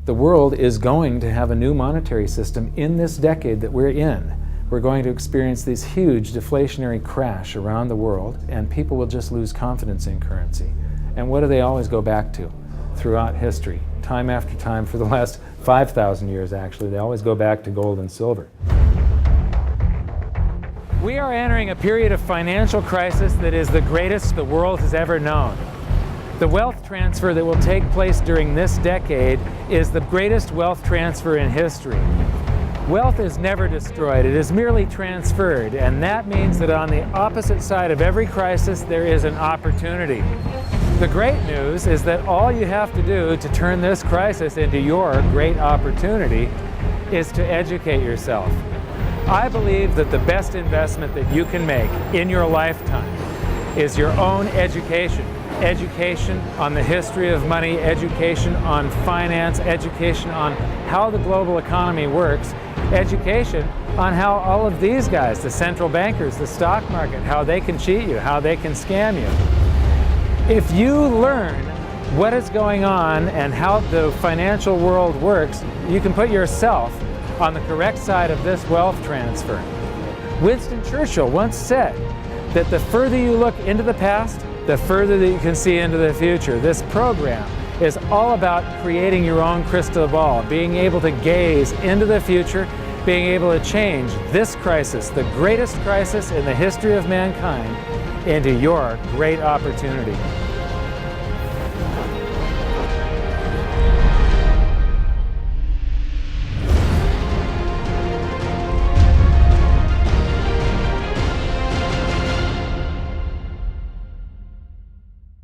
The world is going to have a new monetary system in this decade that we're in. We're going to experience this huge deflationary crash around the world, and people will just lose confidence in currency. And what do they always go back to throughout history? Time after time, for the last 5,000 years actually, they always go back to gold and silver. We are entering a period of financial crisis that is the greatest the world has ever known. The wealth transfer that will take place during this decade is the greatest wealth transfer in history. Wealth is never destroyed, it is merely transferred, and that means that on the opposite side of every crisis there is an opportunity. The great news is that all you have to do to turn this crisis into your great opportunity is to educate yourself. I believe that the best investment that you can make in your lifetime is your own education. Education on the history of money, education on finance, education on how the global economy works, education on how all of these guys, the central bankers, the stock market, how they can cheat you, how they can scam you. If you learn what is going on and how the financial world works, you can put yourself on the correct side of this wealth transfer. Winston Churchill once said that the further you look into the past, the further that you can see into the future. This program is all about creating your own crystal ball, being able to gaze into the future, being able to change this crisis, the greatest crisis in the history of mankind, into your great opportunity.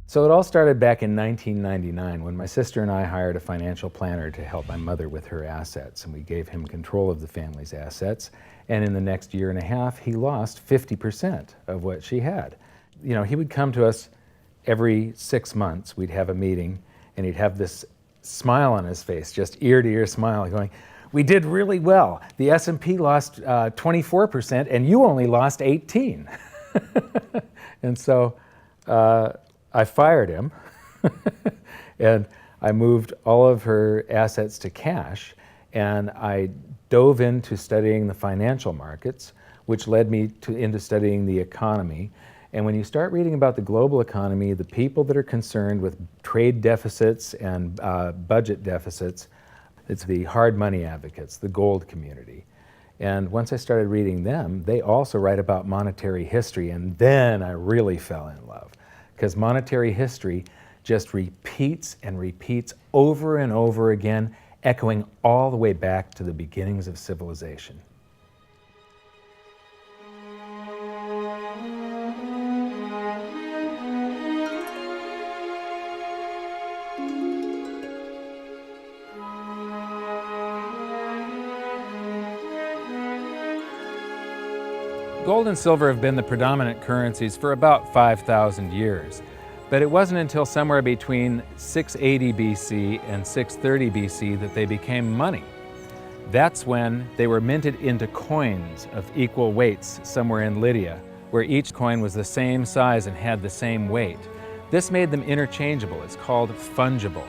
So it all started back in 1999 when my sister and I hired a financial planner to help my mother with her assets, and we gave him control of the family's assets, and in the next year and a half he lost 50% of what she had. You know, he would come to us every 6 months, we'd have a meeting, and he'd have this smile on his face, just ear-to-ear smile, going, "We did really well. The S&P lost 24% and you only lost 18." And so I fired him and I moved all of her assets to cash, and I dove into studying the financial markets, which led me into studying the economy. And when you start reading about the global economy, the people that are concerned with trade deficits and budget deficits, it's the hard money advocates, the gold community. And once I started reading them, they also write about monetary history, and then I really fell in love. Because monetary history just repeats and repeats over and over again, echoing all the way back to the beginnings of civilization. Gold and silver have been the predominant currencies for about 5,000 years, but it wasn't until somewhere between 680 BC and 630 BC that they became money. That's when they were minted into coins of equal weights somewhere in Lydia, where each coin was the same size and had the same weight. This made them interchangeable. It's called fungible.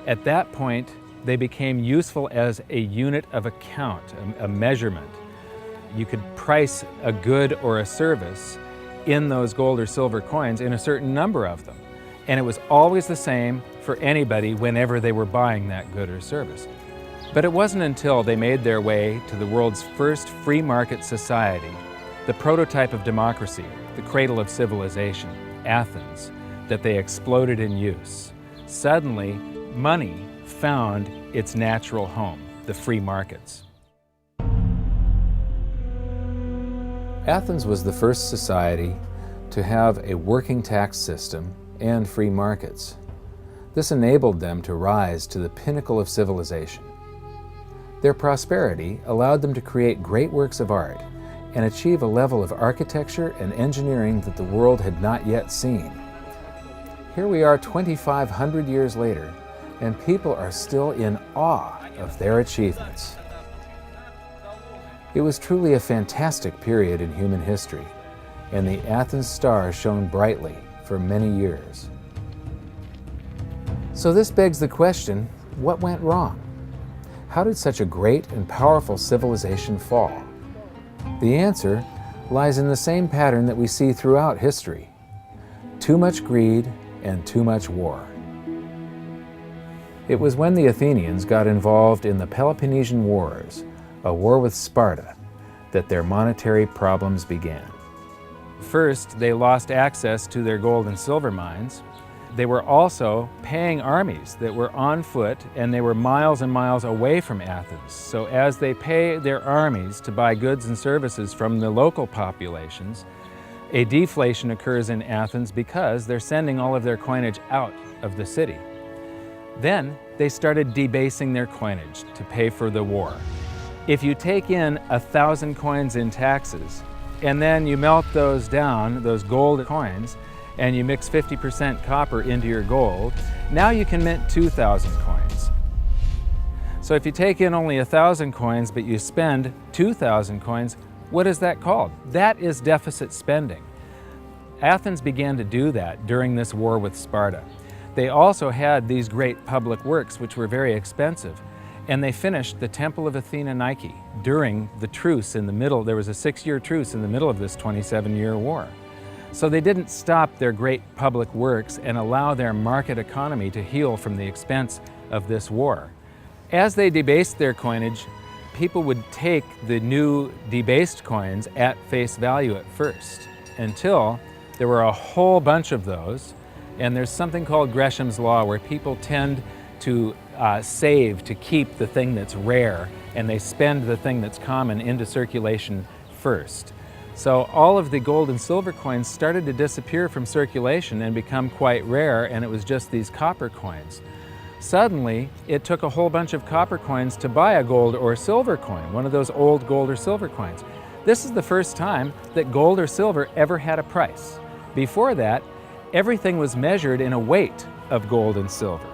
At that point, they became useful as a unit of account, a measurement. You could price a good or a service in those gold or silver coins in a certain number of them. And it was always the same for anybody whenever they were buying that good or service. But it wasn't until they made their way to the world's first free market society, the prototype of democracy, the cradle of civilization, Athens, that they exploded in use. Suddenly, money found its natural home, the free markets. Athens was the first society to have a working tax system and free markets. This enabled them to rise to the pinnacle of civilization. Their prosperity allowed them to create great works of art and achieve a level of architecture and engineering that the world had not yet seen. Here we are 2,500 years later, and people are still in awe of their achievements. It was truly a fantastic period in human history, and the Athens star shone brightly for many years. So this begs the question, what went wrong? How did such a great and powerful civilization fall? The answer lies in the same pattern that we see throughout history: too much greed and too much war. It was when the Athenians got involved in the Peloponnesian Wars, a war with Sparta, that their monetary problems began. First, they lost access to their gold and silver mines. They were also paying armies that were on foot, and they were miles and miles away from Athens. So as they pay their armies to buy goods and services from the local populations, a deflation occurs in Athens because they're sending all of their coinage out of the city. Then they started debasing their coinage to pay for the war. If you take in 1,000 coins in taxes, and then you melt those down, those gold coins, and you mix 50% copper into your gold, now you can mint 2,000 coins. So if you take in only 1,000 coins, but you spend 2,000 coins, what is that called? That is deficit spending. Athens began to do that during this war with Sparta. They also had these great public works, which were very expensive, and they finished the Temple of Athena Nike during the truce in the middle. There was a 6-year truce in the middle of this 27-year war. So they didn't stop their great public works and allow their market economy to heal from the expense of this war. As they debased their coinage, people would take the new debased coins at face value at first, until there were a whole bunch of those. And there's something called Gresham's Law, where people tend to save to keep the thing that's rare, and they spend the thing that's common into circulation first. So all of the gold and silver coins started to disappear from circulation and become quite rare, and it was just these copper coins. Suddenly, it took a whole bunch of copper coins to buy a gold or silver coin, one of those old gold or silver coins. This is the first time that gold or silver ever had a price. Before that, everything was measured in a weight of gold and silver.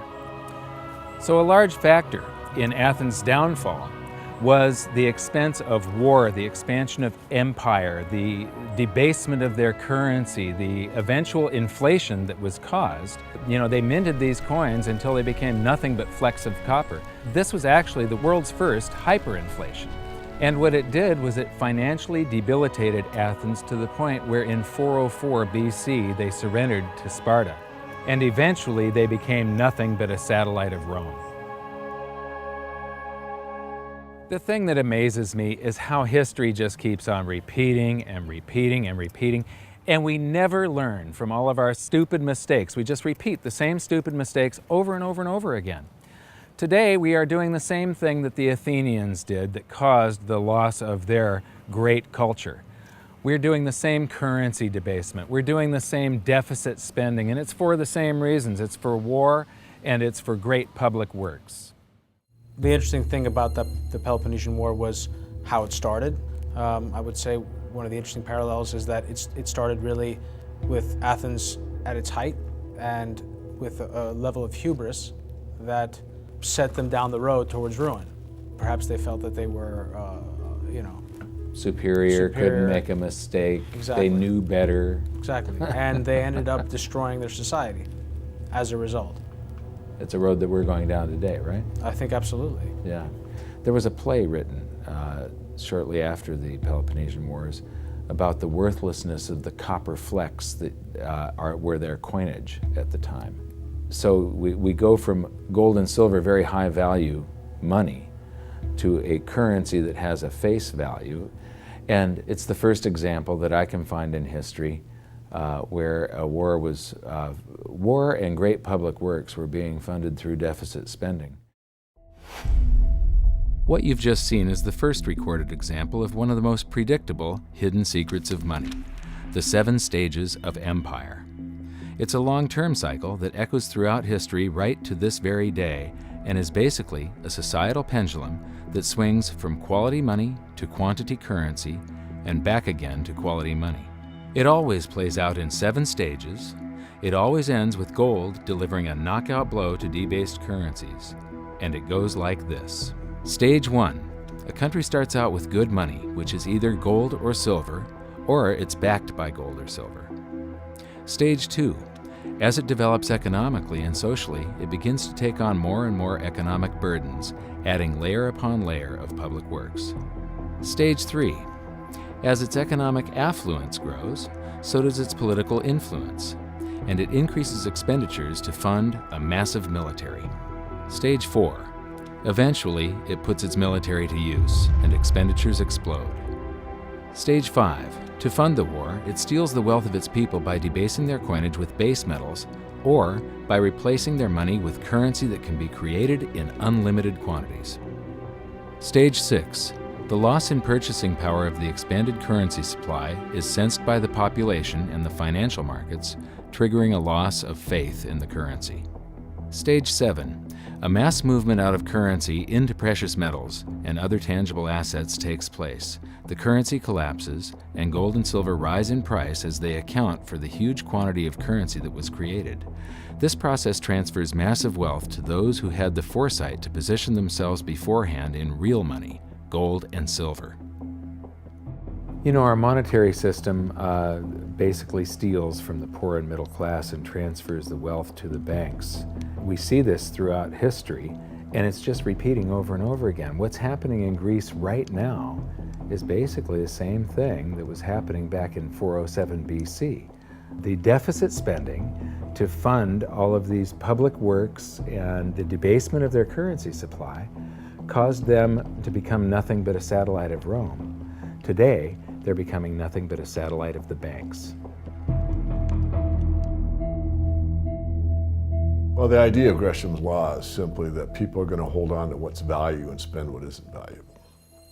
So a large factor in Athens' downfall was the expense of war, the expansion of empire, the debasement of their currency, the eventual inflation that was caused. You know, they minted these coins until they became nothing but flecks of copper. This was actually the world's first hyperinflation. And what it did was it financially debilitated Athens to the point where in 404 BC they surrendered to Sparta. And eventually they became nothing but a satellite of Rome. The thing that amazes me is how history just keeps on repeating and repeating and repeating, and we never learn from all of our stupid mistakes. We just repeat the same stupid mistakes over and over and over again. Today we are doing the same thing that the Athenians did that caused the loss of their great culture. We're doing the same currency debasement. We're doing the same deficit spending, and it's for the same reasons. It's for war and it's for great public works. The interesting thing about the Peloponnesian War was how it started. I would say one of the interesting parallels is that it started really with Athens at its height and with a level of hubris that set them down the road towards ruin. Perhaps they felt that they were, Superior, couldn't make a mistake. Exactly. They knew better. Exactly. And they ended up destroying their society as a result. It's a road that we're going down today, right? I think absolutely. Yeah. There was a play written shortly after the Peloponnesian Wars about the worthlessness of the copper flecks that were their coinage at the time. So we go from gold and silver, very high value money, to a currency that has a face value. And it's the first example that I can find in history where a war and great public works were being funded through deficit spending. What you've just seen is the first recorded example of one of the most predictable hidden secrets of money, the 7 stages of empire. It's a long-term cycle that echoes throughout history right to this very day and is basically a societal pendulum that swings from quality money to quantity currency and back again to quality money. It always plays out in 7 stages. It always ends with gold delivering a knockout blow to debased currencies. And it goes like this. Stage 1. A country starts out with good money, which is either gold or silver, or it's backed by gold or silver. Stage 2. As it develops economically and socially, it begins to take on more and more economic burdens, adding layer upon layer of public works. Stage 3. As its economic affluence grows, so does its political influence, and it increases expenditures to fund a massive military. Stage 4. Eventually, it puts its military to use, and expenditures explode. Stage 5. To fund the war, it steals the wealth of its people by debasing their coinage with base metals, or by replacing their money with currency that can be created in unlimited quantities. Stage 6. The loss in purchasing power of the expanded currency supply is sensed by the population and the financial markets, triggering a loss of faith in the currency. Stage 7. A mass movement out of currency into precious metals and other tangible assets takes place. The currency collapses, and gold and silver rise in price as they account for the huge quantity of currency that was created. This process transfers massive wealth to those who had the foresight to position themselves beforehand in real money, gold and silver. You know, our monetary system basically steals from the poor and middle class and transfers the wealth to the banks. We see this throughout history, and it's just repeating over and over again. What's happening in Greece right now is basically the same thing that was happening back in 407 BC. The deficit spending to fund all of these public works and the debasement of their currency supply caused them to become nothing but a satellite of Rome. Today, they're becoming nothing but a satellite of the banks. Well, the idea of Gresham's law is simply that people are going to hold on to what's value and spend what isn't valuable.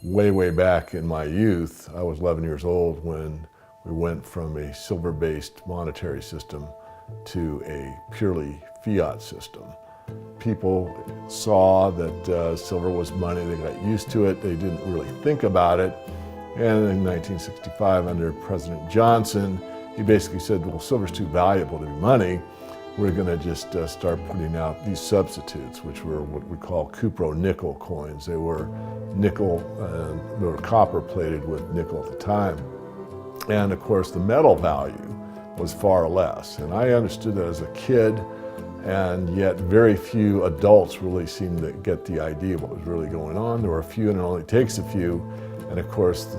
Way back in my youth, I was 11 years old when we went from a silver-based monetary system to a purely fiat system. People saw that silver was money, they got used to it, they didn't really think about it. And in 1965, under President Johnson, he basically said, well, silver's too valuable to be money. We're going to just start putting out these substitutes, which were what we call cupro-nickel coins. They were nickel, they were copper plated with nickel at the time. And of course, the metal value was far less. And I understood that as a kid, and yet very few adults really seemed to get the idea of what was really going on. There were a few, and it only takes a few. And of course,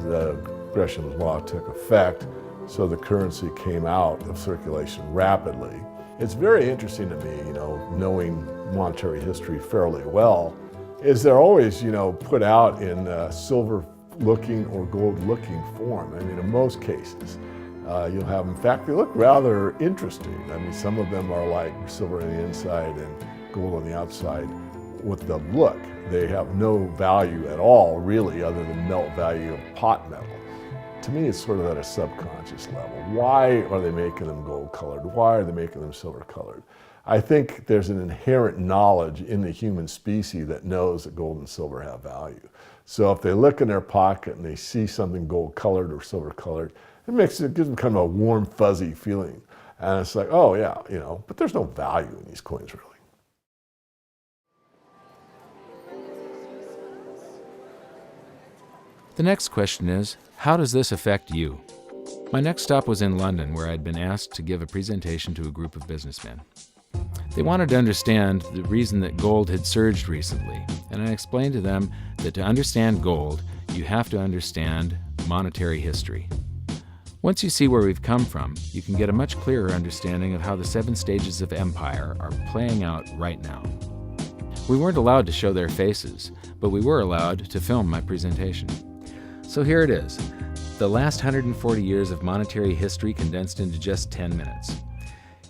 Gresham's law took effect, so the currency came out of circulation rapidly. It's very interesting to me, you know, knowing monetary history fairly well, is they're always, you know, put out in silver-looking or gold-looking form. I mean, in most cases, you'll have, in fact, they look rather interesting. I mean, some of them are like silver on the inside and gold on the outside. With the look, they have no value at all, really, other than melt value of pot metal. To me, it's sort of at a subconscious level. Why are they making them gold colored? Why are they making them silver colored? I think there's an inherent knowledge in the human species that knows that gold and silver have value. So if they look in their pocket and they see something gold colored or silver colored, it gives them kind of a warm, fuzzy feeling. And it's like, oh yeah, you know, but there's no value in these coins really. The next question is, how does this affect you? My next stop was in London, where I'd been asked to give a presentation to a group of businessmen. They wanted to understand the reason that gold had surged recently, and I explained to them that to understand gold, you have to understand monetary history. Once you see where we've come from, you can get a much clearer understanding of how the 7 stages of empire are playing out right now. We weren't allowed to show their faces, but we were allowed to film my presentation. So here it is, the last 140 years of monetary history condensed into just 10 minutes.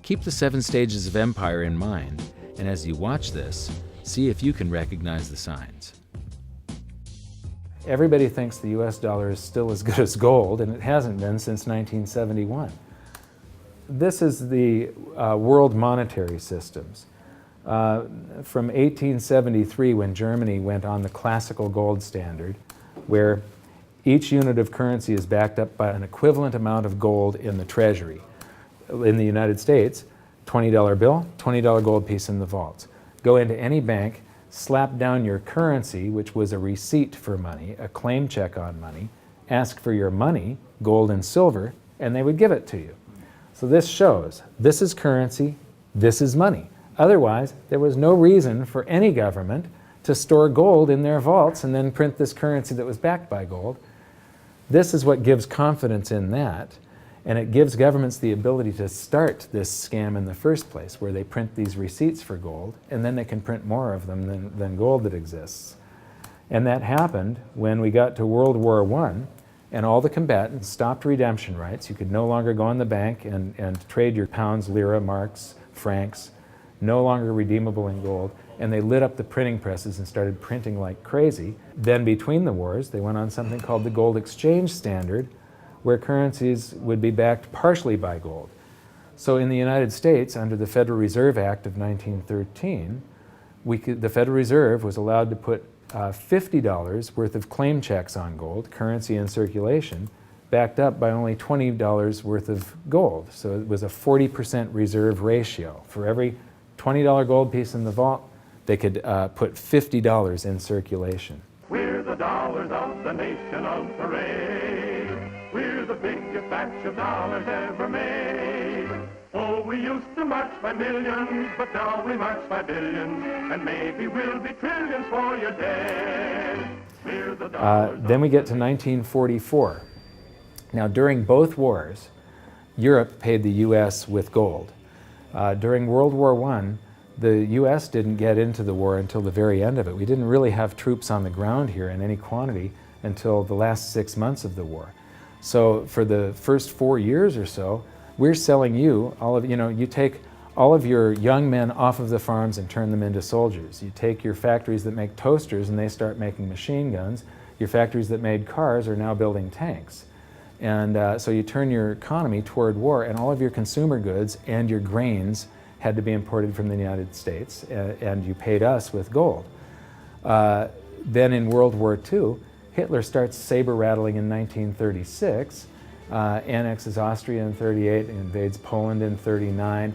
Keep the 7 stages of empire in mind, and as you watch this, see if you can recognize the signs. Everybody thinks the US dollar is still as good as gold, and it hasn't been since 1971. This is the world monetary systems. From 1873, when Germany went on the classical gold standard, where each unit of currency is backed up by an equivalent amount of gold in the treasury. In the United States, $20 bill, $20 gold piece in the vaults. Go into any bank, slap down your currency, which was a receipt for money, a claim check on money, ask for your money, gold and silver, and they would give it to you. So this shows, this is currency, this is money. Otherwise, there was no reason for any government to store gold in their vaults and then print this currency that was backed by gold. This is what gives confidence in that, and it gives governments the ability to start this scam in the first place, where they print these receipts for gold, and then they can print more of them than gold that exists. And that happened when we got to World War I, and all the combatants stopped redemption rights. You could no longer go in the bank and trade your pounds, lira, marks, francs, no longer redeemable in gold, and they lit up the printing presses and started printing like crazy. Then between the wars, they went on something called the gold exchange standard, where currencies would be backed partially by gold. So in the United States, under the Federal Reserve Act of 1913, the Federal Reserve was allowed to put $50 worth of claim checks on gold, currency in circulation, backed up by only $20 worth of gold. So it was a 40% reserve ratio. For every $20 gold piece in the vault, they could put $50 in circulation. We're the dollars of the nation of parade. We're the biggest batch of dollars ever made. Oh, we used to march by millions, but now we march by billions, and maybe we'll be trillions for your dead. We're the dollars. Then we get to 1944. Now, during both wars, Europe paid the U.S. with gold. During World War I, the U.S. didn't get into the war until the very end of it. We didn't really have troops on the ground here in any quantity until the last 6 months of the war. So for the first 4 years or so, we're selling you you take all of your young men off of the farms and turn them into soldiers. You take your factories that make toasters and they start making machine guns. Your factories that made cars are now building tanks. And so you turn your economy toward war, and all of your consumer goods and your grains had to be imported from the United States, and you paid us with gold. Then in World War II, Hitler starts saber rattling in 1936, annexes Austria in 38, invades Poland in 39.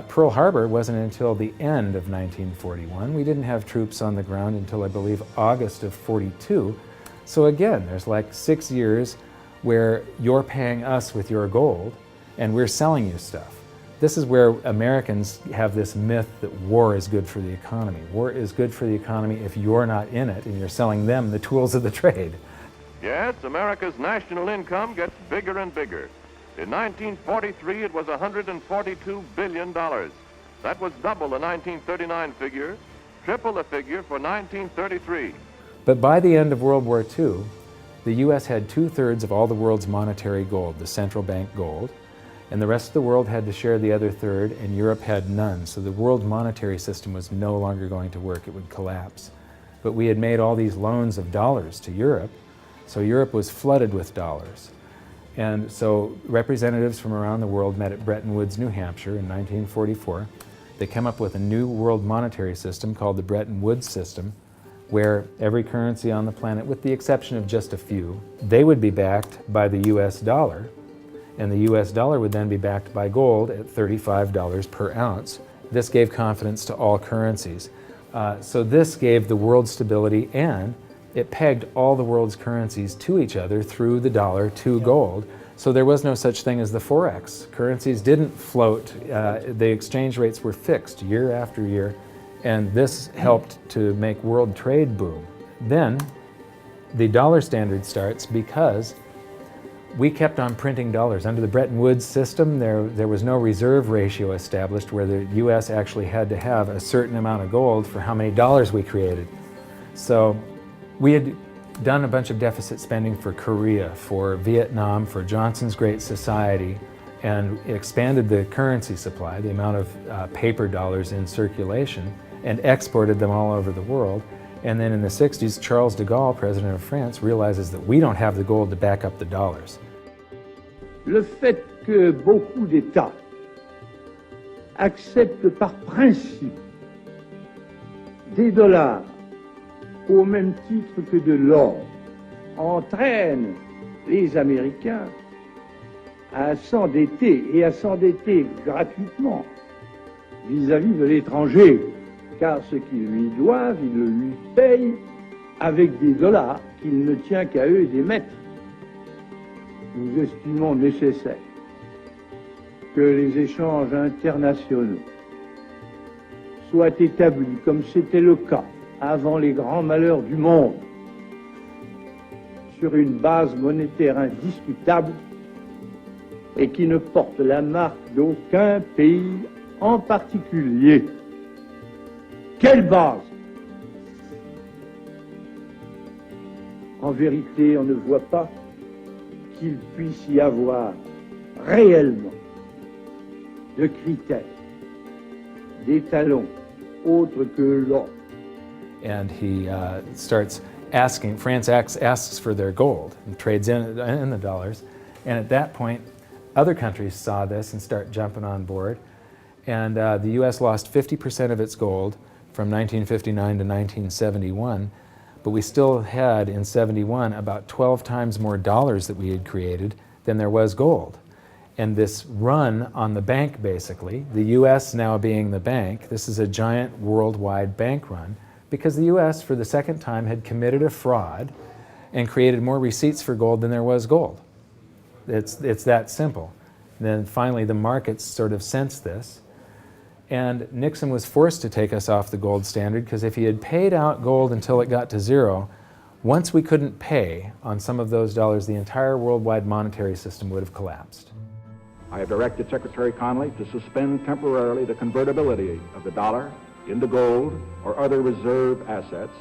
Pearl Harbor wasn't until the end of 1941. We didn't have troops on the ground until, I believe, August of 42. So again, there's like 6 years where you're paying us with your gold and we're selling you stuff. This is where Americans have this myth that war is good for the economy. War is good for the economy if you're not in it and you're selling them the tools of the trade. Yes, America's national income gets bigger and bigger. In 1943, it was $142 billion. That was double the 1939 figure, triple the figure for 1933. But by the end of World War II, the U.S. had 2/3 of all the world's monetary gold, the central bank gold, and the rest of the world had to share the other third, and Europe had none. So the world monetary system was no longer going to work. It would collapse. But we had made all these loans of dollars to Europe, so Europe was flooded with dollars. And so representatives from around the world met at Bretton Woods, New Hampshire in 1944. They came up with a new world monetary system called the Bretton Woods system, where every currency on the planet, with the exception of just a few, they would be backed by the US dollar, and the US dollar would then be backed by gold at $35 per ounce. This gave confidence to all currencies. So this gave the world stability, and it pegged all the world's currencies to each other through the dollar to gold. So there was no such thing as the Forex. Currencies didn't float. The exchange rates were fixed year after year, and this helped to make world trade boom. Then the dollar standard starts because we kept on printing dollars. Under the Bretton Woods system, there was no reserve ratio established where the US actually had to have a certain amount of gold for how many dollars we created. So we had done a bunch of deficit spending for Korea, for Vietnam, for Johnson's Great Society, and expanded the currency supply, the amount of paper dollars in circulation, and exported them all over the world. And then in the 60s, Charles de Gaulle, president of France, realizes that we don't have the gold to back up the dollars. Le fait que beaucoup d'États acceptent par principe des dollars au même titre que de l'or entraîne les Américains à s'endetter, et à s'endetter gratuitement vis-à-vis de l'étranger, car ce qu'ils lui doivent, ils le lui payent avec des dollars qu'il ne tient qu'à eux d'émettre. Nous estimons nécessaire que les échanges internationaux soient établis, comme c'était le cas avant les grands malheurs du monde, sur une base monétaire indiscutable et qui ne porte la marque d'aucun pays en particulier. Quelle base? En vérité, on ne voit pas qu'il puisse y avoir réellement de critères, d'étalons autres que l'or. And he starts asking, France asks for their gold and trades in the dollars. And at that point, other countries saw this and start jumping on board. And the US lost 50% of its gold from 1959 to 1971. But we still had, in 71, about 12 times more dollars that we had created than there was gold. And this run on the bank, basically, the US now being the bank, this is a giant worldwide bank run, because the US, for the second time, had committed a fraud and created more receipts for gold than there was gold. It's that simple. And then finally, the markets sort of sensed this. And Nixon was forced to take us off the gold standard, because if he had paid out gold until it got to zero, once we couldn't pay on some of those dollars, the entire worldwide monetary system would have collapsed. I have directed Secretary Connally to suspend temporarily the convertibility of the dollar into gold or other reserve assets,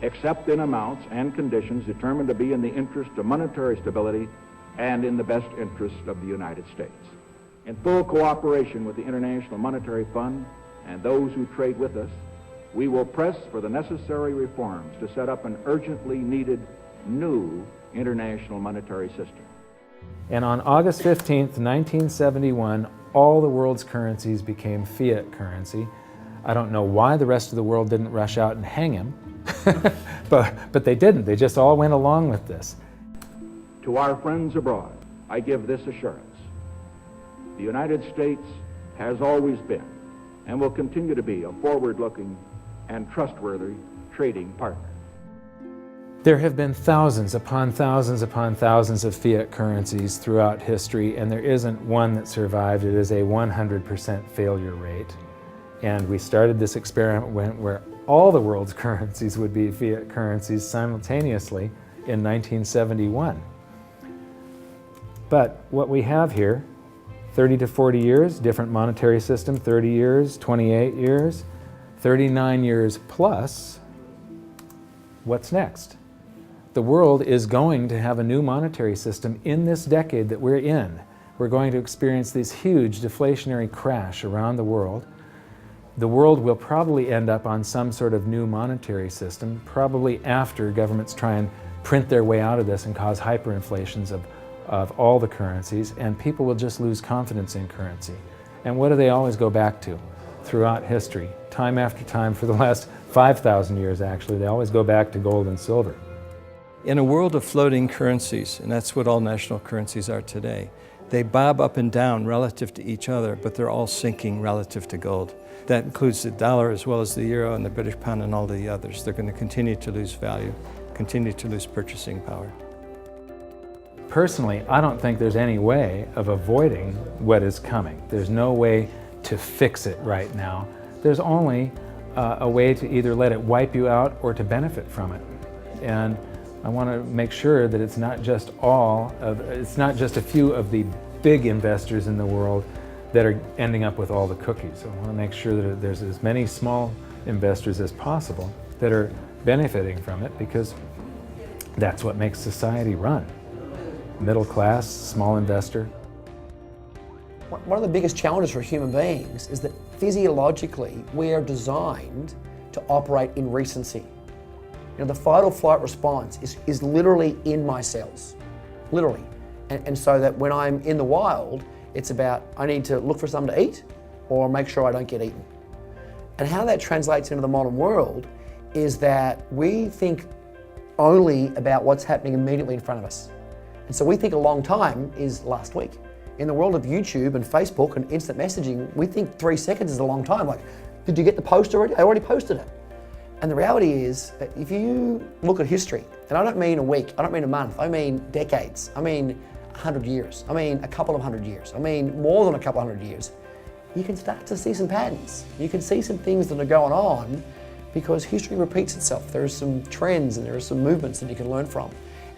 except in amounts and conditions determined to be in the interest of monetary stability and in the best interest of the United States. In full cooperation with the International Monetary Fund and those who trade with us, we will press for the necessary reforms to set up an urgently needed new international monetary system. And on August 15th, 1971, all the world's currencies became fiat currency. I don't know why the rest of the world didn't rush out and hang him, but they didn't. They just all went along with this. To our friends abroad, I give this assurance. The United States has always been and will continue to be a forward-looking and trustworthy trading partner. There have been thousands upon thousands upon thousands of fiat currencies throughout history, and there isn't one that survived. It is a 100% failure rate. And we started this experiment where all the world's currencies would be fiat currencies simultaneously in 1971. But what we have here, 30 to 40 years, different monetary system, 30 years, 28 years, 39 years plus, what's next? The world is going to have a new monetary system in this decade that we're in. We're going to experience this huge deflationary crash around the world. The world will probably end up on some sort of new monetary system, probably after governments try and print their way out of this and cause hyperinflations of all the currencies, and people will just lose confidence in currency. And what do they always go back to throughout history? Time after time, for the last 5,000 years actually, they always go back to gold and silver. In a world of floating currencies, and that's what all national currencies are today, they bob up and down relative to each other, but they're all sinking relative to gold. That includes the dollar as well as the euro and the British pound and all the others. They're going to continue to lose value, continue to lose purchasing power. Personally, I don't think there's any way of avoiding what is coming. There's no way to fix it right now. There's only a way to either let it wipe you out or to benefit from it. And I want to make sure that it's not just a few of the big investors in the world that are ending up with all the cookies. I want to make sure that there's as many small investors as possible that are benefiting from it, because that's what makes society run. Middle class, small investor. One of the biggest challenges for human beings is that physiologically we are designed to operate in recency. You know, the fight or flight response is literally in my cells, literally. And so that when I'm in the wild, it's about I need to look for something to eat or make sure I don't get eaten. And how that translates into the modern world is that we think only about what's happening immediately in front of us. And so we think a long time is last week. In the world of YouTube and Facebook and instant messaging, we think 3 seconds is a long time. Like, did you get the post already? I already posted it. And the reality is that if you look at history, and I don't mean a week, I don't mean a month, I mean decades, I mean 100 years, I mean a couple of 100 years, I mean more than a couple of 100 years, you can start to see some patterns. You can see some things that are going on because history repeats itself. There are some trends and there are some movements that you can learn from.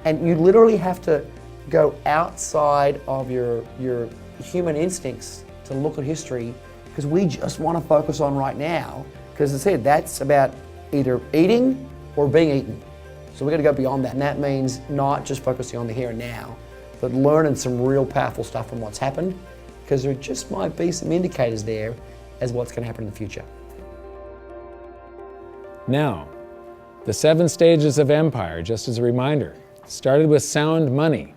And you literally have to go outside of your human instincts to look at history, because we just want to focus on right now, because as I said, that's about either eating or being eaten. So we've got to go beyond that, and that means not just focusing on the here and now, but learning some real powerful stuff from what's happened, because there just might be some indicators there as what's going to happen in the future. Now, the 7 stages of empire, just as a reminder, started with sound money,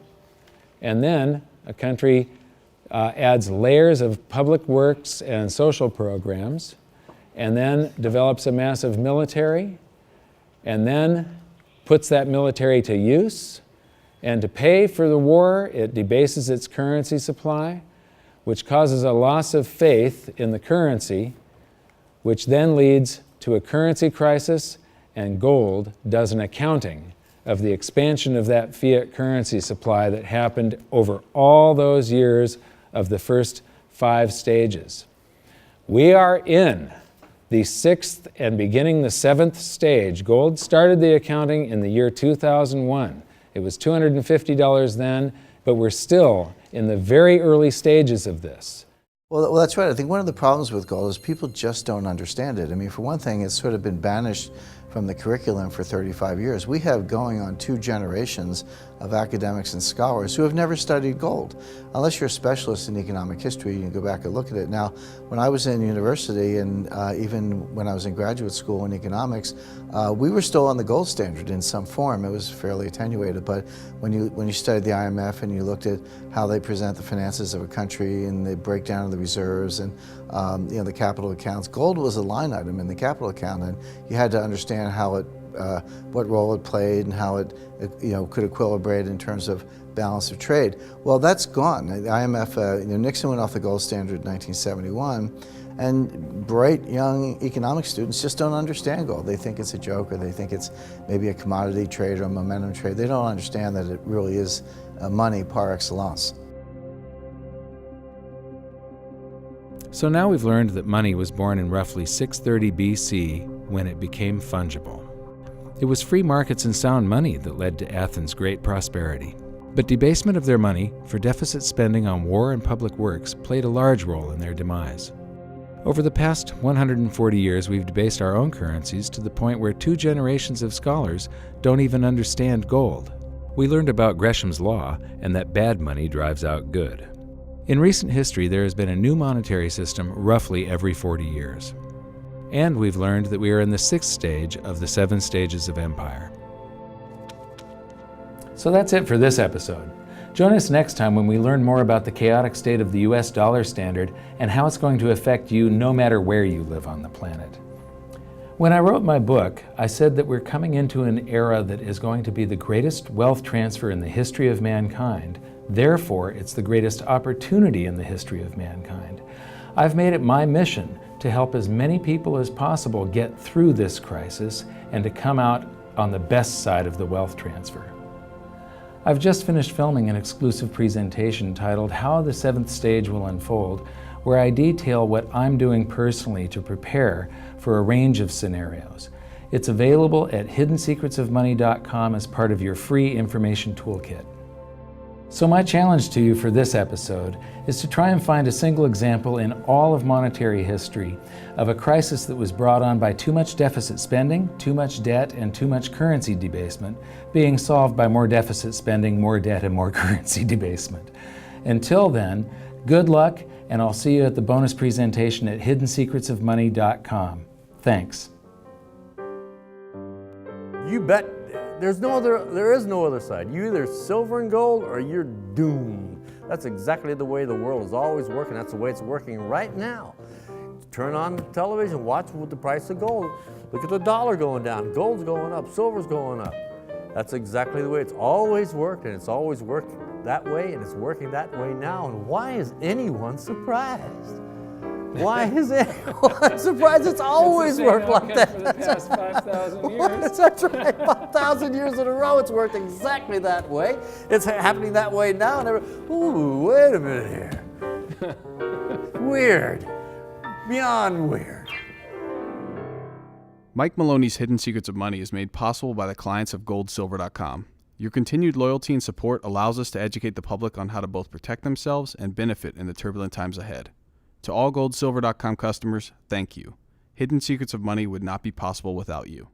and then a country adds layers of public works and social programs, and then develops a massive military, and then puts that military to use, and to pay for the war, it debases its currency supply, which causes a loss of faith in the currency, which then leads to a currency crisis, and gold does an accounting of the expansion of that fiat currency supply that happened over all those years of the first 5 stages. We are in the 6th and beginning the 7th stage. Gold started the accounting in the year 2001. It was $250 then, but we're still in the very early stages of this. Well, that's right. I think one of the problems with gold is people just don't understand it. I mean, for one thing, it's sort of been banished from the curriculum for 35 years. We have going on 2 generations of academics and scholars who have never studied gold. Unless you're a specialist in economic history, you can go back and look at it. Now, when I was in university and even when I was in graduate school in economics, we were still on the gold standard in some form. It was fairly attenuated, but when you studied the IMF and you looked at how they present the finances of a country and the breakdown of the reserves and the capital accounts, gold was a line item in the capital account, and you had to understand how it, what role it played and how it could equilibrate in terms of balance of trade. Well, that's gone. The IMF, Nixon went off the gold standard in 1971, and bright young economic students just don't understand gold. They think it's a joke, or they think it's maybe a commodity trade or a momentum trade. They don't understand that it really is money par excellence. So now we've learned that money was born in roughly 630 BC when it became fungible. It was free markets and sound money that led to Athens' great prosperity. But debasement of their money for deficit spending on war and public works played a large role in their demise. Over the past 140 years, we've debased our own currencies to the point where 2 generations of scholars don't even understand gold. We learned about Gresham's law and that bad money drives out good. In recent history, there has been a new monetary system roughly every 40 years. And we've learned that we are in the 6th stage of the 7 stages of empire. So that's it for this episode. Join us next time when we learn more about the chaotic state of the US dollar standard and how it's going to affect you no matter where you live on the planet. When I wrote my book, I said that we're coming into an era that is going to be the greatest wealth transfer in the history of mankind. Therefore, it's the greatest opportunity in the history of mankind. I've made it my mission to help as many people as possible get through this crisis and to come out on the best side of the wealth transfer. I've just finished filming an exclusive presentation titled How the 7th Stage Will Unfold, where I detail what I'm doing personally to prepare for a range of scenarios. It's available at hiddensecretsofmoney.com as part of your free information toolkit. So my challenge to you for this episode is to try and find a single example in all of monetary history of a crisis that was brought on by too much deficit spending, too much debt, and too much currency debasement being solved by more deficit spending, more debt, and more currency debasement. Until then, good luck, and I'll see you at the bonus presentation at hiddensecretsofmoney.com. Thanks. You bet. There is no other side. You're either silver and gold or you're doomed. That's exactly the way the world is always working. That's the way it's working right now. Turn on the television, watch with the price of gold. Look at the dollar going down, gold's going up, silver's going up. That's exactly the way it's always worked, and it's always worked that way, and it's working that way now. And why is anyone surprised? Why is anyone surprised? It's always worked like that. For the past 5,000 years. That's right, 5,000 years in a row, it's worked exactly that way. It's happening that way now, and ooh, wait a minute here. Weird, beyond weird. Mike Maloney's Hidden Secrets of Money is made possible by the clients of goldsilver.com. Your continued loyalty and support allows us to educate the public on how to both protect themselves and benefit in the turbulent times ahead. To all goldsilver.com customers, thank you. Hidden Secrets of Money would not be possible without you.